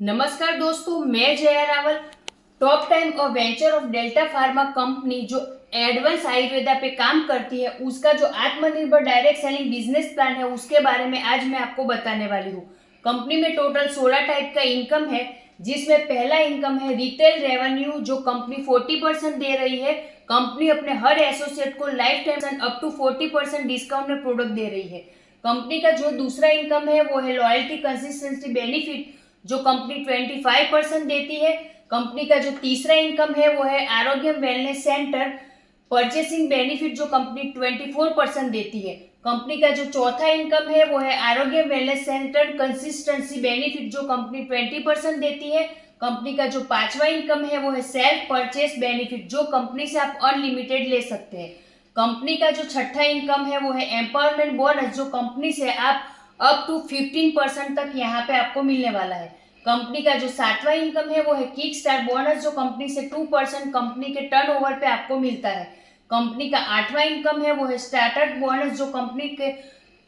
नमस्कार दोस्तों, मैं जया रावल। टॉप टाइम और venture of delta pharma company जो एडवांस आयुर्वेदा पे काम करती है, उसका जो आत्मनिर्भर डायरेक्ट सेलिंग बिजनेस प्लान है, उसके बारे में आज मैं आपको बताने वाली हूँ। कंपनी में टोटल 16 टाइप का इनकम है, जिसमें पहला इनकम है रिटेल रेवेन्यू, जो कंपनी 40% दे रही है। कंपनी अपने हर एसोसिएट को life time up to 40% discount में प्रोडक्ट दे रही है। कंपनी का जो दूसरा इनकम है वो है लॉयल्टी कंसिस्टेंसी बेनिफिट, जो कंपनी 25% देती है। कंपनी का जो तीसरा इनकम है वो है आरोग्य वेलनेस सेंटर परचेसिंग बेनिफिट, जो कंपनी 24% देती है। कंपनी का जो चौथा इनकम है वो है आरोग्य वेलनेस सेंटर कंसिस्टेंसी बेनिफिट, जो कंपनी 20% देती है। कंपनी का जो पांचवा इनकम है वो है सेल्फ परचेस बेनिफिट, जो कंपनी से आप अनलिमिटेड ले सकते हैं। कंपनी का जो छठा इनकम है वो है एम्पावरमेंट बोनस, जो कंपनी से आप अप टू 15% तक यहाँ पे आपको मिलने वाला है। कंपनी का जो सातवां इनकम है वो है किक स्टार्ट बोनस, जो कंपनी से 2% कंपनी के टर्नओवर पे आपको मिलता है। कंपनी का आठवां इनकम है वो है स्टार्टअप बोनस, जो कंपनी के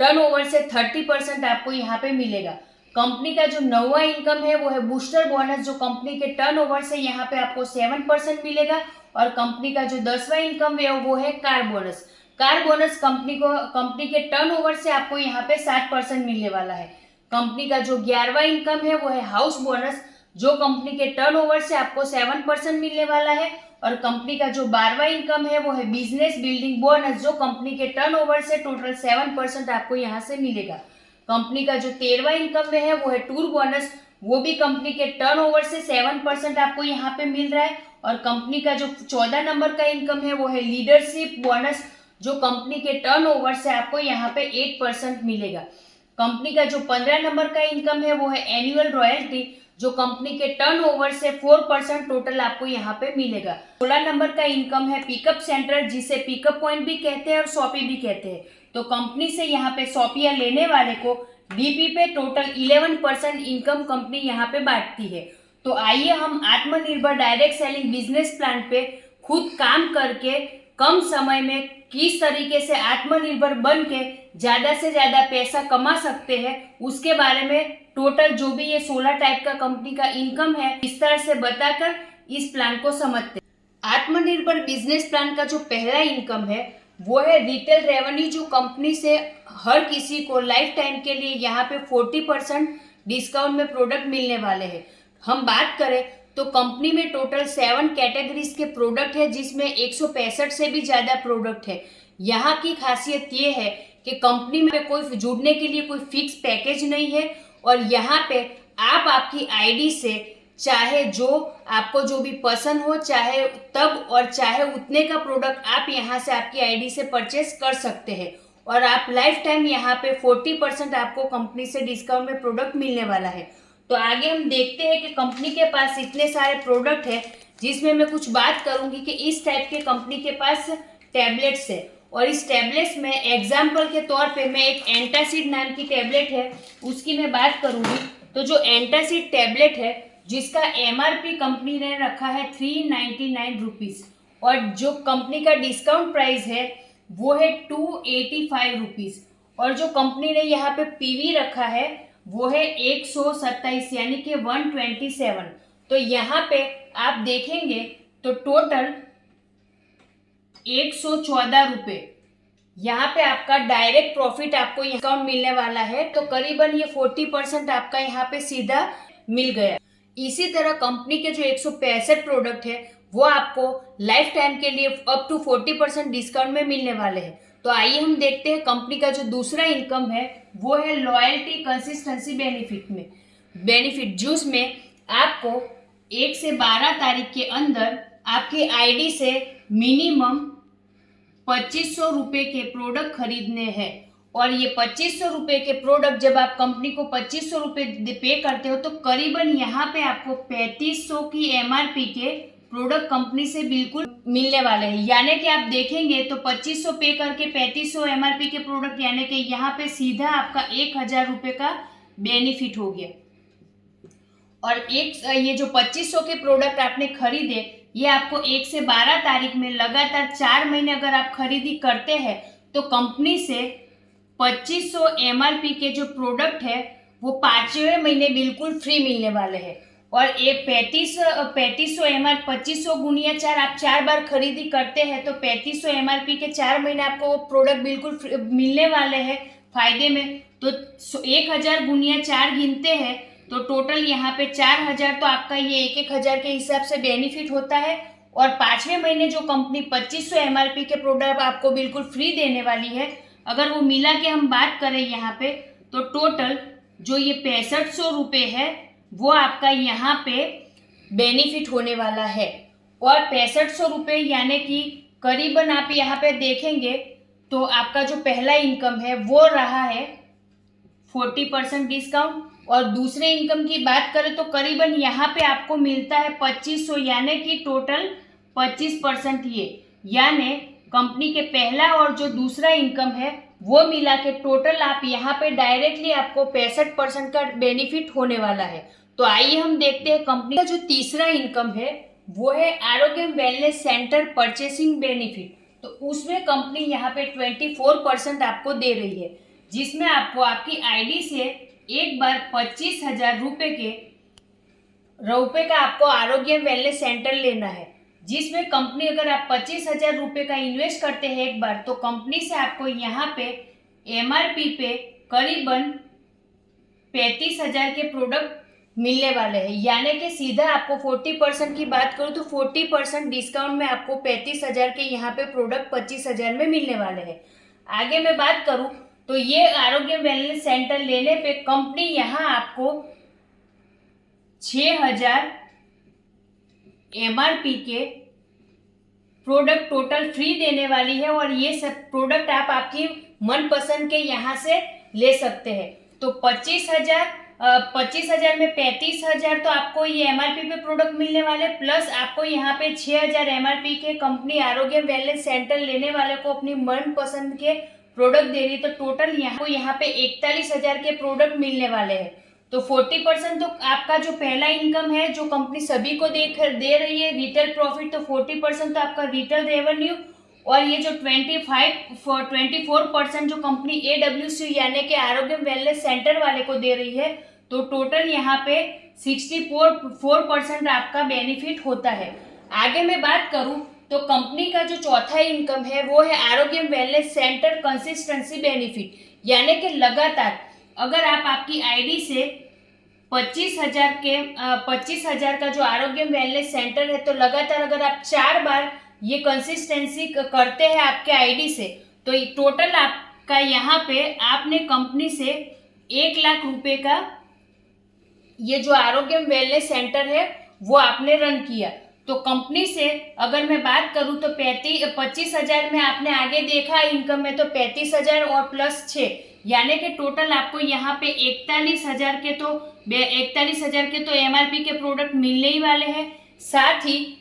टर्नओवर से 30% आपको यहाँ पे मिलेगा। कंपनी का जो नौवां इनकम है वो है बूस्टर बोनस, जो कंपनी के टर्नओवर से यहाँ पे आपको 7% मिलेगा। और कंपनी का जो 10वां इनकम है वो है car bonus. Car bonus company के टर्नओवर से आपको यहाँ पे 7% मिलने वाला है। कंपनी का जो 11वां इनकम है वो है हाउस बोनस, जो कंपनी के टर्नओवर से आपको 7% मिलने वाला है। और कंपनी का जो 12वां इनकम है वो है बिजनेस बिल्डिंग बोनस, जो कंपनी के टर्नओवर से टोटल 7% आपको यहाँ से मिलेगा। कंपनी का जो 13वां इनकम है वो है टूर बोनस, वो भी कंपनी के टर्नओवर से 7% आपको यहाँ पे मिल रहा है। और कंपनी का जो 14 नंबर का इनकम है वो है लीडरशिप बोनस, जो कंपनी के टर्नओवर से आपको यहाँ पे 8% मिलेगा। कंपनी का जो 15 नंबर का इनकम है वो है एनुअल रॉयल्टी, जो कंपनी के टर्नओवर से 4% टोटल आपको यहाँ पे मिलेगा। 16 नंबर का इनकम है पिकअप सेंटर, जिसे पिकअप पॉइंट भी कहते हैं और शॉपी भी कहते हैं। तो कंपनी से यहाँ पे शॉपियाँ लेने वाले को डीपी पे टोटल 11% इनकम कंपनी यहाँ पे बांटती है। तो आइए हम आत्मनिर्भर डायरेक्ट सेलिंग बिजनेस प्लान पे खुद काम करके कम समय में किस तरीके से आत्मनिर्भर बन के ज्यादा से ज्यादा पैसा कमा सकते हैं, उसके बारे में टोटल जो भी ये 16 टाइप का कंपनी का इनकम है, इस तरह से बताकर इस प्लान को समझते हैं। आत्मनिर्भर बिजनेस प्लान का जो पहला इनकम है वो है रिटेल रेवेन्यू, जो कंपनी से हर किसी को लाइफ टाइम के लिए यहाँ पे 40% डिस्काउंट में प्रोडक्ट मिलने वाले हैं। हम बात करें तो कंपनी में टोटल 7 कैटेगरीज के प्रोडक्ट है, जिसमें 165 से भी ज्यादा प्रोडक्ट है। यहाँ की खासियत ये है कि कंपनी में कोई जुड़ने के लिए कोई फिक्स पैकेज नहीं है, और यहाँ पे आप आपकी आईडी से चाहे जो आपको जो भी पसंद हो, चाहे तब और चाहे उतने का प्रोडक्ट आप यहाँ से आपकी आईडी से परचेस कर सकते हैं। और आप लाइफ टाइम यहाँ पे 40% आपको कंपनी से डिस्काउंट में प्रोडक्ट मिलने वाला है। तो आगे हम देखते हैं कि कंपनी के पास इतने सारे प्रोडक्ट है, जिसमें मैं कुछ बात करूंगी कि इस टाइप के कंपनी के पास टैबलेट्स है। और इस टैबलेट्स में एग्जाम्पल के तौर पे मैं एक एंटासिड नाम की टैबलेट है उसकी मैं बात करूंगी। तो जो एंटासिड टैबलेट है, जिसका एमआरपी कंपनी ने रखा है 399 रुपीज, और जो कंपनी का डिस्काउंट प्राइस है वो है 285 रुपीज, और जो कंपनी ने यहाँ पे पीवी रखा है वो है 127 यानी कि 127। तो यहाँ पे आप देखेंगे तो टोटल 114 रुपए यहाँ पे आपका डायरेक्ट प्रॉफिट आपको डिस्काउंट मिलने वाला है। तो करीबन ये 40% आपका यहाँ पे सीधा मिल गया। इसी तरह कंपनी के जो 165 प्रोडक्ट है वो आपको लाइफ टाइम के लिए अप टू 40% डिस्काउंट में मिलने वाले हैं। तो आइए हम देखते हैं कंपनी का जो दूसरा इनकम है वो है लॉयल्टी कंसिस्टेंसी बेनिफिट जूस में आपको 1 से 12 तारीख के अंदर आपकी आईडी से मिनिमम 2500 रुपए के प्रोडक्ट खरीदने हैं। और ये 2500 रुपए के प्रोडक्ट जब आप कंपनी को 2500 रुपए पे करते हो, तो करीबन यहाँ पे आपको 3500 की एमआरपी के प्रोडक्ट कंपनी से बिल्कुल मिलने वाले हैं। यानी कि आप देखेंगे तो 2500 पे करके 3500 एमआरपी के प्रोडक्ट, यानी कि यहाँ पे सीधा आपका 1000 रुपए का बेनिफिट हो गया। और ये जो 2500 के प्रोडक्ट आपने खरीदे, ये आपको 1 से 12 तारीख में लगातार 4 महीने अगर आप खरीदी करते हैं, तो कंपनी से 2500 एमआरपी के जो प्रोडक्ट है वो 5वें महीने बिल्कुल फ्री मिलने वाले हैं। और ये 3500 MR 2500 गुणिया 4 आप 4 बार खरीदी करते हैं तो 3500 MRP के 4 महीने आपको वो प्रोडक्ट बिल्कुल मिलने वाले हैं फायदे में। तो 1000 गुणिया 4 गिनते हैं तो टोटल यहाँ पे 4000, तो आपका ये 1000 के हिसाब से बेनिफिट होता है। और 5वें महीने जो कंपनी 2500 MRP के प्रोडक्ट आपको बिल्कुल फ्री देने वाली है, अगर वो मिला के हम बात करें यहाँ पे तो टोटल जो ये 6500 रुपये है वो आपका यहाँ पे बेनिफिट होने वाला है। और 6500 रुपये यानी कि करीबन आप यहाँ पे देखेंगे तो आपका जो पहला इनकम है वो रहा है 40% डिस्काउंट, और दूसरे इनकम की बात करें तो करीबन यहाँ पे आपको मिलता है 2500 यानी कि टोटल 25%। ये यानी कंपनी के पहला और जो दूसरा इनकम है वो मिला के टोटल आप यहाँ पे डायरेक्टली आपको 65% का बेनिफिट होने वाला है। तो आइए हम देखते हैं कंपनी का जो तीसरा इनकम है वो है आरोग्य वेलनेस सेंटर परचेसिंग बेनिफिट। तो उसमें कंपनी यहाँ पे 24% आपको दे रही है, जिसमें आपको आपकी आईडी से एक बार 25,000 रुपए का आपको आरोग्य वेलनेस सेंटर लेना है, जिसमें कंपनी अगर आप 25,000 रुपए का इन्वेस्ट करते हैं एक बार तो कंपनी से आपको यहाँ पे MRP पे करीबन 35,000 के प्रोडक्ट मिलने वाले हैं। यानी कि सीधा आपको 40% की बात करूँ तो 40% डिस्काउंट में आपको 35,000 के यहाँ पे प्रोडक्ट 25,000 में मिलने वाले हैं। आगे मैं बात करूँ तो ये आरोग्य वेलनेस सेंटर लेने पे कंपनी यहाँ आपको 6,000 MRP के प्रोडक्ट टोटल फ्री देने वाली है, और ये सब प्रोडक्ट आप आपकी मनपसंद के यहाँ से ले सकते हैं। तो 25,000 में 35,000 तो आपको ये MRP पे प्रोडक्ट मिलने वाले, प्लस आपको यहाँ पे 6,000 MRP के कंपनी आरोग्य वेलनेस सेंटर लेने वाले को अपनी मनपसंद के प्रोडक्ट दे रही है। तो टोटल यहाँ पे 41,000 के प्रोडक्ट मिलने वाले हैं। तो 40% तो आपका जो पहला इनकम है जो कंपनी सभी को दे रही है रिटेल प्रॉफिट, तो 40% तो आपका रिटेल रेवेन्यू, और ये जो 24% जो कंपनी AWC यानी कि आरोग्य वेलनेस सेंटर वाले को दे रही है, तो टोटल यहाँ पे 64% आपका बेनिफिट होता है। आगे मैं बात करूं तो कंपनी का जो चौथा इनकम है वो है आरोग्य वेलनेस सेंटर कंसिस्टेंसी बेनिफिट, यानी कि लगातार अगर आप आपकी आईडी से 25,000 का जो आरोग्य वेलनेस सेंटर है तो लगातार अगर आप 4 बार ये कंसिस्टेंसी करते हैं आपके आईडी से तो टोटल आपका यहाँ पे आपने कंपनी से 1 लाख रुपए का ये जो आरोग्य वेलनेस सेंटर है वो आपने रन किया। तो कंपनी से अगर मैं बात करूं तो 25,000 में आपने आगे देखा इनकम में तो 35,000 और प्लस 6 यानी कि टोटल आपको यहाँ पे 41,000 के तो MRP के प्रोडक्ट मिलने ही वाले हैं। साथ ही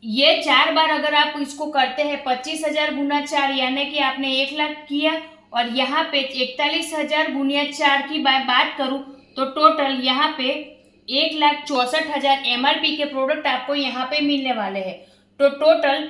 ये 4 बार अगर आप इसको करते हैं 25,000 गुना 4 यानी कि आपने 1 लाख किया, और यहाँ पे 41,000 गुनिया 4 की बात करूं तो टोटल यहाँ पे 1,64,000 MRP के प्रोडक्ट आपको यहाँ पे मिलने वाले हैं। तो टोटल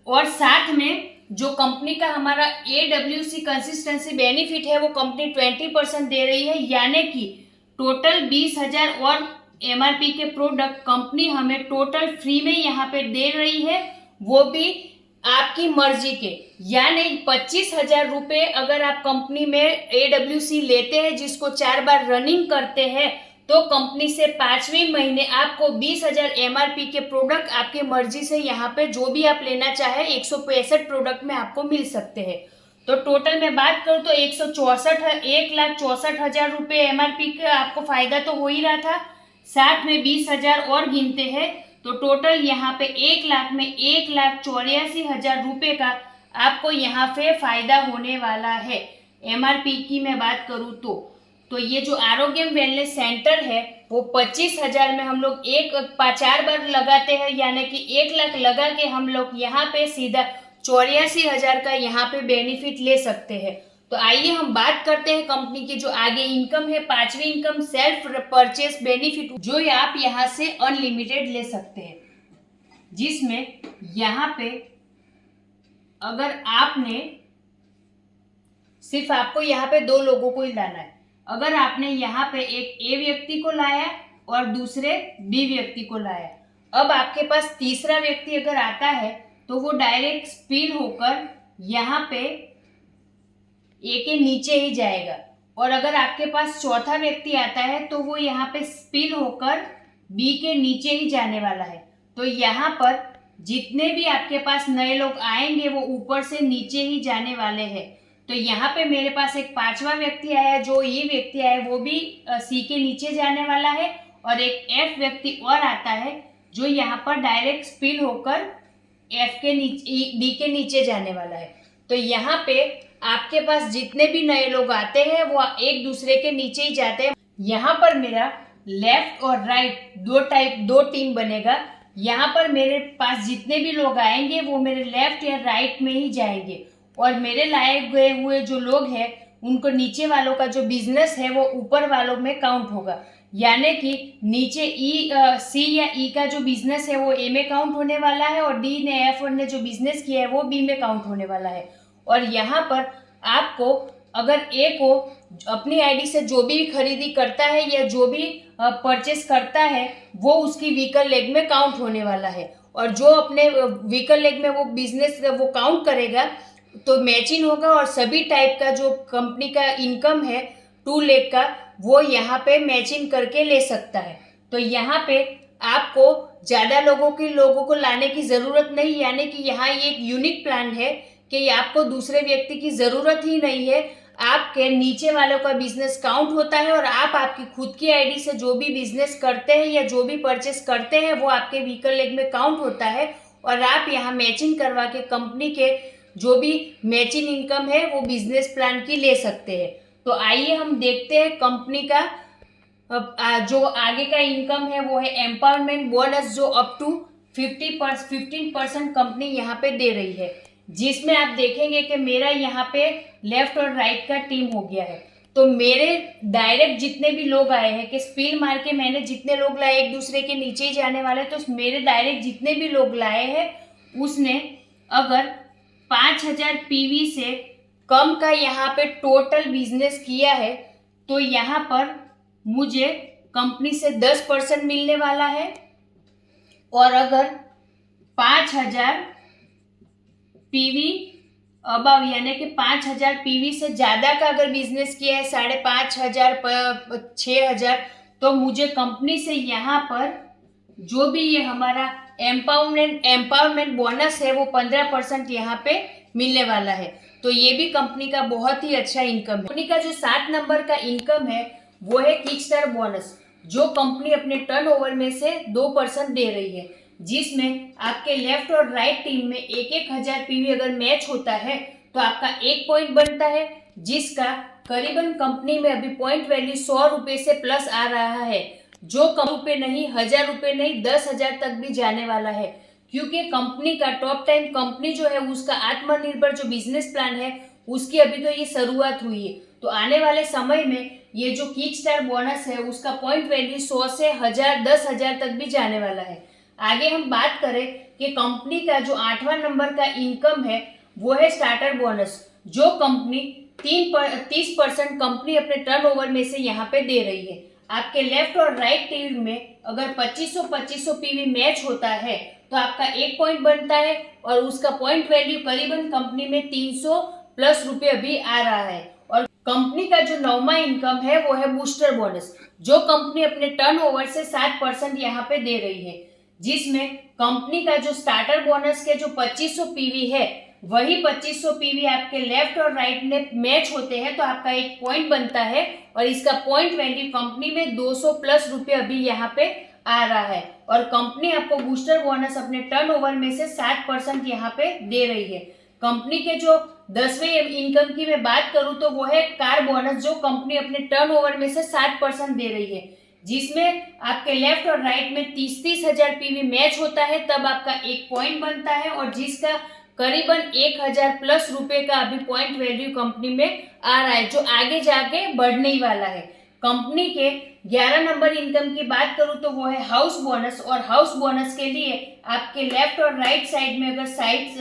और साथ में जो कंपनी का हमारा AWC कंसिस्टेंसी बेनिफिट है वो कंपनी 20% दे रही है, यानी कि टोटल 20,000 और MRP के प्रोडक्ट कंपनी हमें टोटल फ्री में यहाँ पे दे रही है, वो भी आपकी मर्जी के। यानी 25,000 रुपये अगर आप कंपनी में AWC लेते हैं जिसको 4 बार रनिंग करते हैं तो कंपनी से 5वें महीने आपको 20,000 MRP के प्रोडक्ट आपके मर्जी से यहाँ पे जो भी आप लेना चाहे 165 प्रोडक्ट में आपको मिल सकते हैं। तो टोटल में बात करूँ तो 1,64,000 रुपये MRP का आपको फायदा तो हो ही रहा था, साथ में 20,000 और गिनते हैं तो टोटल यहाँ पे 1 लाख में 1,84,000 रुपये का आपको यहाँ पे फायदा होने वाला है। MRP की मैं बात करूँ तो ये जो आरोग्य वेलनेस सेंटर है वो 25,000 में हम लोग 4 बार लगाते हैं, यानी कि 1 लाख लगा के हम लोग यहाँ पे सीधा 84,000 का यहाँ पे बेनिफिट ले सकते हैं। तो आइए हम बात करते हैं कंपनी की जो आगे इनकम है, 5वीं इनकम सेल्फ परचेस बेनिफिट, जो आप यहाँ से अनलिमिटेड ले सकते हैं, जिसमें यहाँ पे अगर आपने सिर्फ आपको यहाँ पे 2 लोगों को ही लाना है। अगर आपने यहाँ पे एक ए व्यक्ति को लाया और दूसरे बी व्यक्ति को लाया, अब आपके पास तीसरा व्यक्ति अगर आता है तो वो डायरेक्ट स्पिल होकर यहाँ पे ए के नीचे ही जाएगा, और अगर आपके पास चौथा व्यक्ति आता है तो वो यहाँ पे स्पिल होकर बी के नीचे ही जाने वाला है। तो यहाँ पर जितने भी आपके पास नए लोग आएंगे वो ऊपर से नीचे ही जाने वाले हैं। तो यहाँ पे मेरे पास एक पांचवा व्यक्ति आया, जो ये व्यक्ति आया वो भी सी के नीचे जाने वाला है, और एक एफ व्यक्ति और आता है जो यहाँ पर डायरेक्ट स्पिल होकर एफ के नीचे डी के नीचे जाने वाला है। तो यहाँ पे आपके पास जितने भी नए लोग आते हैं वो एक दूसरे के नीचे ही जाते हैं। यहाँ पर मेरा लेफ्ट और राइट दो टीम बनेगा। यहाँ पर मेरे पास जितने भी लोग आएंगे वो मेरे लेफ्ट या राइट में ही जाएंगे, और मेरे लाए गए हुए जो लोग हैं उनको नीचे वालों का जो बिजनेस है वो ऊपर वालों में काउंट होगा। यानी कि नीचे सी या ई का जो बिजनेस है वो ए में काउंट होने वाला है, और डी ने एफ ने जो बिजनेस किया है वो बी में काउंट होने वाला है। और यहाँ पर आपको अगर ए को अपनी आईडी से जो भी खरीदी करता है या जो भी परचेस करता है वो उसकी वीकर लेग में काउंट होने वाला है, और जो अपने वीकर लेग में वो बिजनेस वो काउंट करेगा तो मैचिंग होगा, और सभी टाइप का जो कंपनी का इनकम है 2 लेग का वो यहाँ पे मैचिंग करके ले सकता है। तो यहाँ पे आपको ज़्यादा लोगों को लाने की ज़रूरत नहीं, यानी कि यहाँ ये एक यूनिक प्लान है कि आपको दूसरे व्यक्ति की ज़रूरत ही नहीं है। आपके नीचे वालों का बिजनेस काउंट होता है, और आप आपकी खुद की आईडी से जो भी बिजनेस करते हैं या जो भी परचेस करते हैं वो आपके व्हीकल लेग में काउंट होता है, और आप यहाँ मैचिंग करवा के कंपनी के जो भी मैचिंग इनकम है वो बिजनेस प्लान की ले सकते हैं। तो आइए हम देखते हैं कंपनी का जो आगे का इनकम है वो है एम्पावरमेंट बोनस, जो अप टू 15% कंपनी यहाँ पे दे रही है, जिसमें आप देखेंगे कि मेरा यहाँ पे लेफ्ट और राइट का टीम हो गया है। तो मेरे डायरेक्ट जितने भी लोग आए हैं कि स्पिल मार के मैंने जितने लोग लाए एक दूसरे के नीचे ही जाने वाले, तो मेरे डायरेक्ट जितने भी लोग लाए हैं उसने अगर 5000 पीवी से कम का यहाँ पे टोटल बिजनेस किया है तो यहाँ पर मुझे कंपनी से 10% मिलने वाला है, और अगर 5000 पीवी अबव यानी कि 5000 पीवी से ज़्यादा का अगर बिजनेस किया है 5500 6000, तो मुझे कंपनी से यहाँ पर जो भी ये हमारा एम्पावरमेंट बोनस है वो 15% यहाँ पे मिलने वाला है। तो ये भी कंपनी का बहुत ही अच्छा इनकम है। कंपनी का जो 7 नंबर का इनकम है वो है किकस्टार्टर बोनस, जो कंपनी अपने टर्नओवर में से 2% दे रही है, जिसमें आपके लेफ्ट और राइट टीम में 1000 पीवी अगर मैच होता है तो आपका 1 पॉइंट बनता है, जिसका करीबन कंपनी में अभी पॉइंट वैल्यू 100 रुपये से प्लस आ रहा है, जो कम रुपये नहीं 1000 रुपये नहीं 10,000 तक भी जाने वाला है। क्योंकि कंपनी का टॉप टाइम कंपनी जो है उसका आत्मनिर्भर जो बिजनेस प्लान है उसकी अभी तो ये शुरुआत हुई है। तो आने वाले समय में ये जो किकस्टार्टर बोनस है उसका पॉइंट वैल्यू 100 से 1000 10,000 तक भी जाने वाला है। आगे हम बात करें कि कंपनी का जो 8वां नंबर का इनकम है वो है स्टार्टर बोनस, जो कंपनी 30% कंपनी अपने टर्नओवर में से यहाँ पे दे रही है। आपके लेफ्ट और राइट टीम में अगर 2500 पीवी मैच होता है तो आपका 1 पॉइंट बनता है, और उसका पॉइंट वैल्यू करीबन कंपनी में 300 प्लस रुपये अभी आ रहा है। और कंपनी का जो 9वां इनकम है वो है बूस्टर बोनस, जो कंपनी अपने टर्नओवर से 7% यहाँ पे दे रही है, जिसमें कंपनी का जो स्टार्टर बोनस के जो 2500 पीवी है वही 2500 पीवी आपके लेफ्ट और राइट में मैच होते हैं तो आपका 1 पॉइंट बनता है, और इसका पॉइंट वैल्यू कंपनी में 200 प्लस रुपये अभी यहाँ पे आ रहा है। और कंपनी आपको बूस्टर बोनस अपने टर्नओवर में से 7% यहाँ पे दे रही है। कंपनी के जो 10वें इनकम की मैं बात करूं तो वो है कार बोनस, जो कंपनी अपने टर्नओवर में से 7% दे रही है, जिसमें आपके लेफ्ट और राइट में 30,000 पीवी मैच होता है तब आपका 1 पॉइंट बनता है, और जिसका करीबन 1000 प्लस रुपए का अभी पॉइंट वैल्यू कंपनी में आ रहा है, जो आगे जाके बढ़ने ही वाला है। कंपनी के 11 नंबर इनकम की बात करूं तो वो है हाउस बोनस, और हाउस बोनस के लिए आपके लेफ्ट और राइट साइड में अगर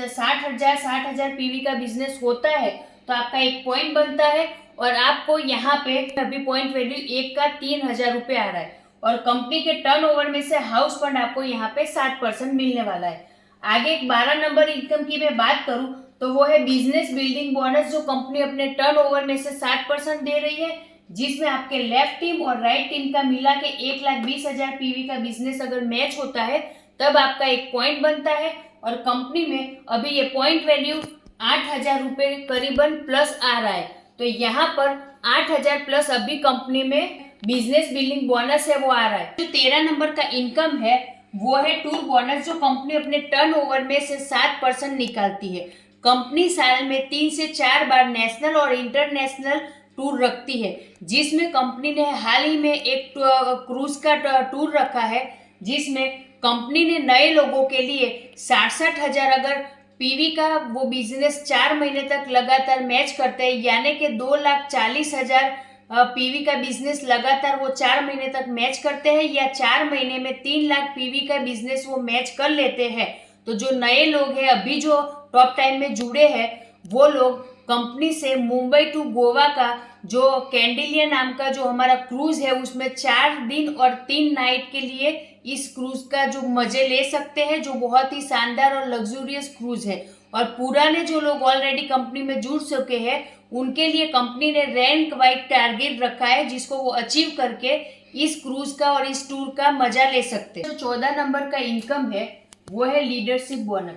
60,000 पीवी का बिजनेस होता है तो आपका 1 पॉइंट बनता है, और आपको यहाँ पे अभी पॉइंट वैल्यू 1 का 3,000 रुपये आ रहा है और कंपनी के टर्नओवर में से हाउस फंड आपको यहाँ पे 60% मिलने वाला है। आगे एक 12 नंबर इनकम की मैं बात करूँ तो वो है बिजनेस बिल्डिंग बोनस, जो कंपनी अपने टर्नओवर में से 60% दे रही है, जिसमें आपके लेफ्ट टीम और राइट टीम का मिला के 1,20,000 पीवी का बिजनेस अगर मैच होता है तब आपका एक पॉइंट बनता है और कंपनी में अभी ये पॉइंट वैल्यू 8,000 रुपये करीबन प्लस आ रहा है। तो यहाँ पर 8,000 प्लस अभी कंपनी में बिजनेस बिल्डिंग बोनस है वो आ रहा है। जो 13 नंबर का इनकम है वो है टूर बोनस, जो कंपनी अपने टर्नओवर में से 7% निकालती है। कंपनी साल में 3 से 4 बार नेशनल और इंटरनेशनल टूर रखती है, जिसमें कंपनी ने हाल ही में एक क्रूज का टूर रखा है, जिसमें कंपनी ने नए लोगों के लिए 67,000 अगर पीवी का वो बिजनेस 4 महीने तक लगातार मैच करते हैं, यानी कि 2,40,000 पीवी का बिजनेस लगातार वो 4 महीने तक मैच करते हैं या 4 महीने में 3 लाख पीवी का बिजनेस वो मैच कर लेते हैं, तो जो नए लोग हैं अभी जो टॉप टाइम में जुड़े हैं वो लोग कंपनी से मुंबई टू गोवा का जो कैंडिलिया नाम का जो हमारा क्रूज है उसमें 4 दिन और 3 नाइट के लिए इस क्रूज का जो मजे ले सकते हैं, जो बहुत ही शानदार और लग्जूरियस क्रूज है। और पुराने जो लोग ऑलरेडी कंपनी में जुड़ चुके हैं उनके लिए कंपनी ने रैंक वाइज टारगेट रखा है, जिसको वो अचीव करके इस क्रूज का और इस टूर का मजा ले सकते हैं। जो 14 नंबर का इनकम है वो है लीडरशिप बोनस,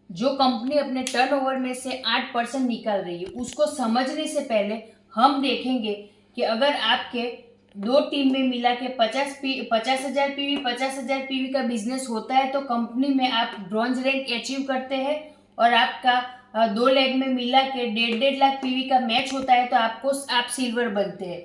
जो कंपनी अपने टर्नओवर में से 8% निकाल रही है। उसको समझने से पहले हम देखेंगे कि अगर आपके दो टीम में मिला के 50,000 पीवी 50,000 पीवी का बिजनेस होता है तो कंपनी में आप ब्रॉन्ज रैंक अचीव करते हैं, और आपका 2 लेग में मिला के 1.5 लाख पीवी का मैच होता है तो आप सिल्वर बनते हैं।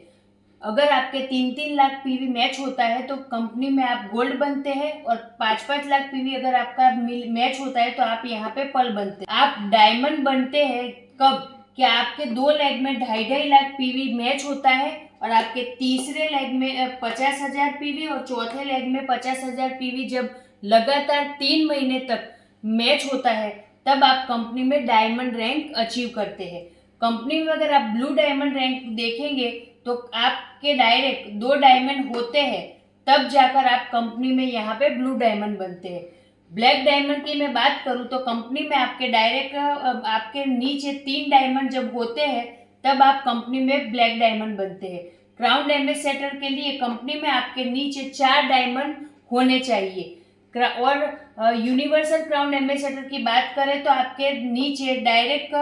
अगर आपके 3-3 लाख पीवी मैच होता है तो कंपनी में आप गोल्ड बनते हैं, और 5-5 लाख पीवी अगर आपका मैच होता है तो आप यहाँ पे पर्ल बनते हैं। आप डायमंड बनते हैं कब, कि आपके 2 लेग में 2.5 लाख पीवी मैच होता है और आपके तीसरे लेग में 50,000 पीवी और चौथे लेग में 50,000 पीवी जब लगातार 3 महीने तक मैच होता है तब आप कंपनी में डायमंड रैंक अचीव करते हैं। कंपनी में अगर आप ब्लू डायमंड रैंक देखेंगे तो आपके डायरेक्ट 2 डायमंड होते हैं तब जाकर आप कंपनी में यहाँ पे ब्लू डायमंड बनते हैं। ब्लैक डायमंड की मैं बात करूँ तो कंपनी में आपके डायरेक्ट आपके नीचे 3 डायमंड जब होते हैं तब आप कंपनी में ब्लैक डायमंड बनते हैं। क्राउन एम्बेसडर के लिए कंपनी में आपके नीचे 4 डायमंड होने चाहिए, और यूनिवर्सल क्राउन एम्बेसडर की बात करें तो आपके नीचे डायरेक्ट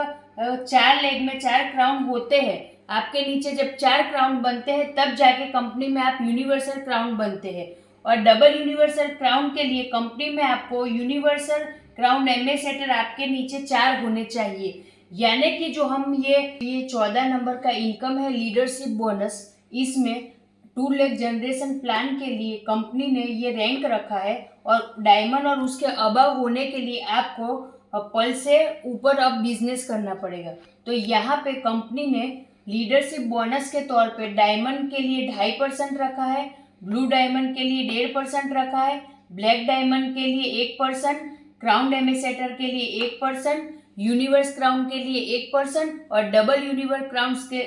4 लेग में 4 क्राउन होते हैं। आपके नीचे जब 4 क्राउन बनते हैं तब जाके कंपनी में आप यूनिवर्सल क्राउन बनते हैं। और डबल यूनिवर्सल क्राउन के लिए कंपनी में आपको यूनिवर्सल क्राउन एम्बेसडर आपके नीचे 4 होने चाहिए। यानी कि जो हम ये 14 नंबर का इनकम है लीडरशिप बोनस, इसमें 2 लेग जनरेशन प्लान के लिए कंपनी ने ये रैंक रखा है, और डायमंड और उसके अबव होने के लिए आपको पर्ल से ऊपर अब बिजनेस करना पड़ेगा। तो यहाँ पे कंपनी ने लीडरशिप बोनस के तौर पे डायमंड के लिए 2.5% रखा है, ब्लू डायमंड के लिए 1.5% रखा है, ब्लैक डायमंड के लिए 1%, क्राउन एम्बेसडर के लिए 1%, यूनिवर्स क्राउन के लिए 1% और डबल यूनिवर्स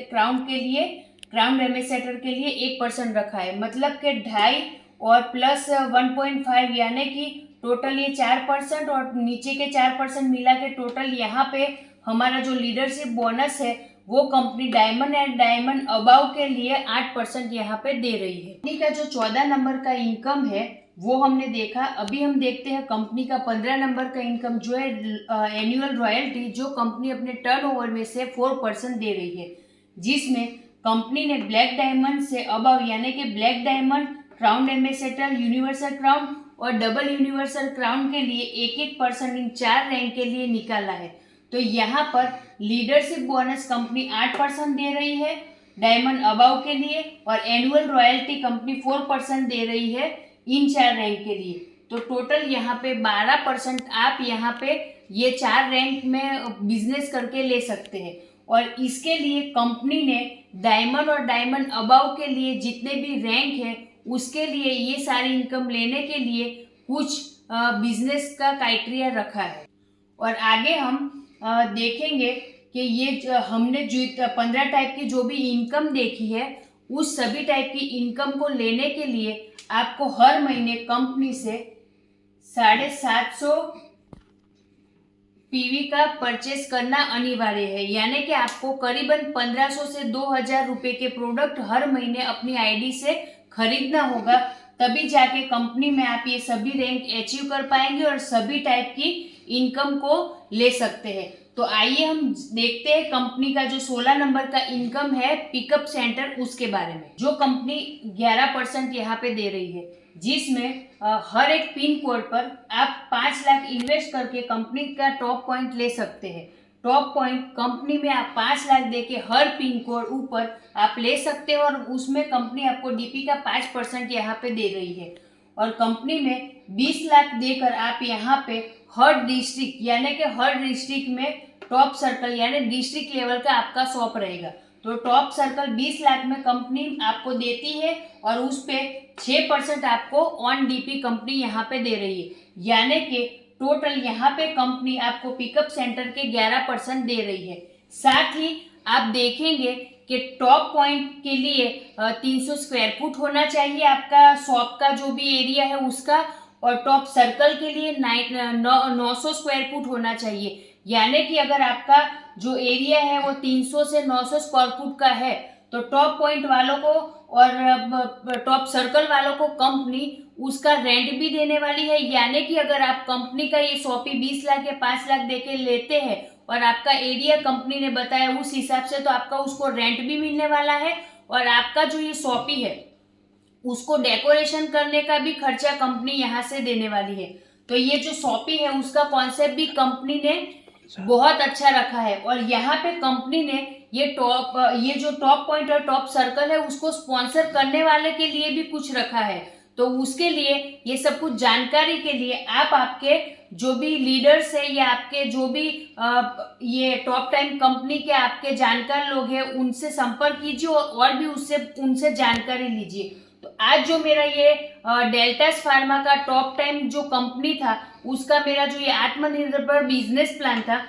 क्राउन के लिए क्राउन एम्बेसडर के लिए 1% रखा है। मतलब कि 2.5 और प्लस 1.5 यानी कि टोटल ये 4% और नीचे के 4% मिला के टोटल यहाँ पे हमारा जो लीडरशिप बोनस है वो company diamond and diamond above के लिए 8% यहाँ पे दे रही है। कंपनी का जो 14 नंबर का इनकम है वो हमने देखा। अभी हम देखते हैं कंपनी का 15 नंबर का इनकम जो है एनुअल रॉयल्टी, जो कंपनी अपने टर्नओवर में से 4% दे रही है, जिसमें कंपनी ने ब्लैक डायमंड से अबव यानी कि black diamond, crown ambassador, universal crown और डबल यूनिवर्सल क्राउन के लिए 1-1% इन 4 रैंक के लिए निकाला है। तो यहाँ पर लीडरशिप बोनस कंपनी 8% दे रही है डायमंड अबव के लिए, और एनुअल रॉयल्टी कंपनी 4% दे रही है इन 4 रैंक के लिए। तो टोटल यहाँ पे 12% आप यहाँ पे ये 4 रैंक में बिजनेस करके ले सकते हैं। और इसके लिए कंपनी ने डायमंड और डायमंड अबव के लिए जितने भी रैंक है उसके लिए ये सारी इनकम लेने के लिए कुछ बिजनेस का क्राइटेरिया रखा है। और आगे हम देखेंगे कि ये हमने जो 15 टाइप की जो भी इनकम देखी है, उस सभी टाइप की इनकम को लेने के लिए आपको हर महीने कंपनी से 750 पीवी का परचेस करना अनिवार्य है। यानी कि आपको करीबन 1500 से 2000 रुपए के प्रोडक्ट हर महीने अपनी आईडी से खरीदना होगा, तभी जाके कंपनी में आप ये सभी रैंक अचीव कर पाएंगे और सभी टाइप की इनकम को ले सकते हैं। तो आइए हम देखते हैं कंपनी का जो 16 नंबर का इनकम है पिकअप सेंटर, उसके बारे में। जो कंपनी 11% यहाँ पे दे रही है, जिसमें हर एक पिन कोड पर आप 5 लाख इन्वेस्ट करके कंपनी का टॉप पॉइंट ले सकते हैं। टॉप पॉइंट कंपनी में आप 5 लाख देके हर पिन कोड ऊपर आप ले सकते हो और उसमें कंपनी आपको डीपी का 5% यहाँ पे दे रही है। और कंपनी में 20 लाख देकर आप यहाँ पे हर डिस्ट्रिक्ट यानी कि हर डिस्ट्रिक्ट में टॉप सर्कल यानी डिस्ट्रिक्ट लेवल का आपका शॉप रहेगा। तो टॉप सर्कल 20 लाख में कंपनी आपको देती है और उस पे 6% आपको ऑन डीपी कंपनी यहाँ पे दे रही है। यानी कि टोटल यहाँ पे कंपनी आपको पिकअप सेंटर के 11% दे रही है। साथ ही आप देखेंगे कि टॉप पॉइंट के लिए 300 स्क्वायर फुट होना चाहिए आपका शॉप का जो भी एरिया है उसका, और टॉप सर्कल के लिए 900 स्क्वायर फुट होना चाहिए। यानी कि अगर आपका जो एरिया है वो 300 से 900 स्क्वायर फुट का है, तो टॉप पॉइंट वालों को और टॉप सर्कल वालों को कंपनी उसका रेंट भी देने वाली है। यानी कि अगर आप कंपनी का ये शॉप ही 20 लाख या 5 लाख देके लेते हैं और आपका एरिया कंपनी ने बताया उस हिसाब से, तो आपका उसको रेंट भी मिलने वाला है और आपका जो ये शॉपी है उसको डेकोरेशन करने का भी खर्चा कंपनी यहाँ से देने वाली है। तो ये जो शॉपी है उसका कॉन्सेप्ट भी कंपनी ने बहुत अच्छा रखा है। और यहाँ पे कंपनी ने ये जो टॉप पॉइंट और टॉप सर्कल है उसको स्पॉन्सर करने वाले के लिए भी कुछ रखा है। तो उसके लिए ये सब कुछ जानकारी के लिए आप आपके जो भी लीडर्स है या आपके जो भी ये टॉप टाइम कंपनी के आपके जानकार लोग हैं उनसे संपर्क कीजिए और भी उनसे जानकारी लीजिए। तो आज जो मेरा ये डेल्टास फार्मा का टॉप टाइम जो कंपनी था उसका मेरा जो ये आत्मनिर्भर बिजनेस प्लान था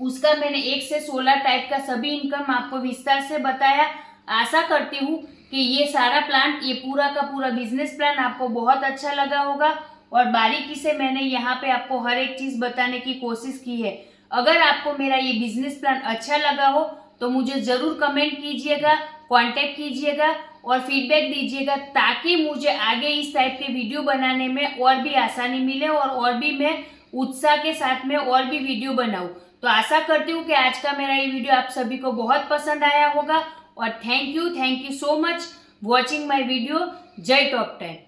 उसका मैंने 1 से 16 टाइप का सभी इनकम आपको विस्तार से बताया। आशा करती हूँ कि ये सारा प्लान, ये पूरा का पूरा बिजनेस प्लान आपको बहुत अच्छा लगा होगा और बारीकी से मैंने यहाँ पे आपको हर एक चीज बताने की कोशिश की है। अगर आपको मेरा ये बिजनेस प्लान अच्छा लगा हो तो मुझे जरूर कमेंट कीजिएगा, कांटेक्ट कीजिएगा और फीडबैक दीजिएगा, ताकि मुझे आगे इस टाइप के वीडियो बनाने में और भी आसानी मिले और भी मैं उत्साह के साथ में और भी वीडियो बनाऊं। तो आशा करती हूँ कि आज का मेरा ये वीडियो आप सभी को बहुत पसंद आया होगा और thank you so much watching my video. जय टॉप टाइम।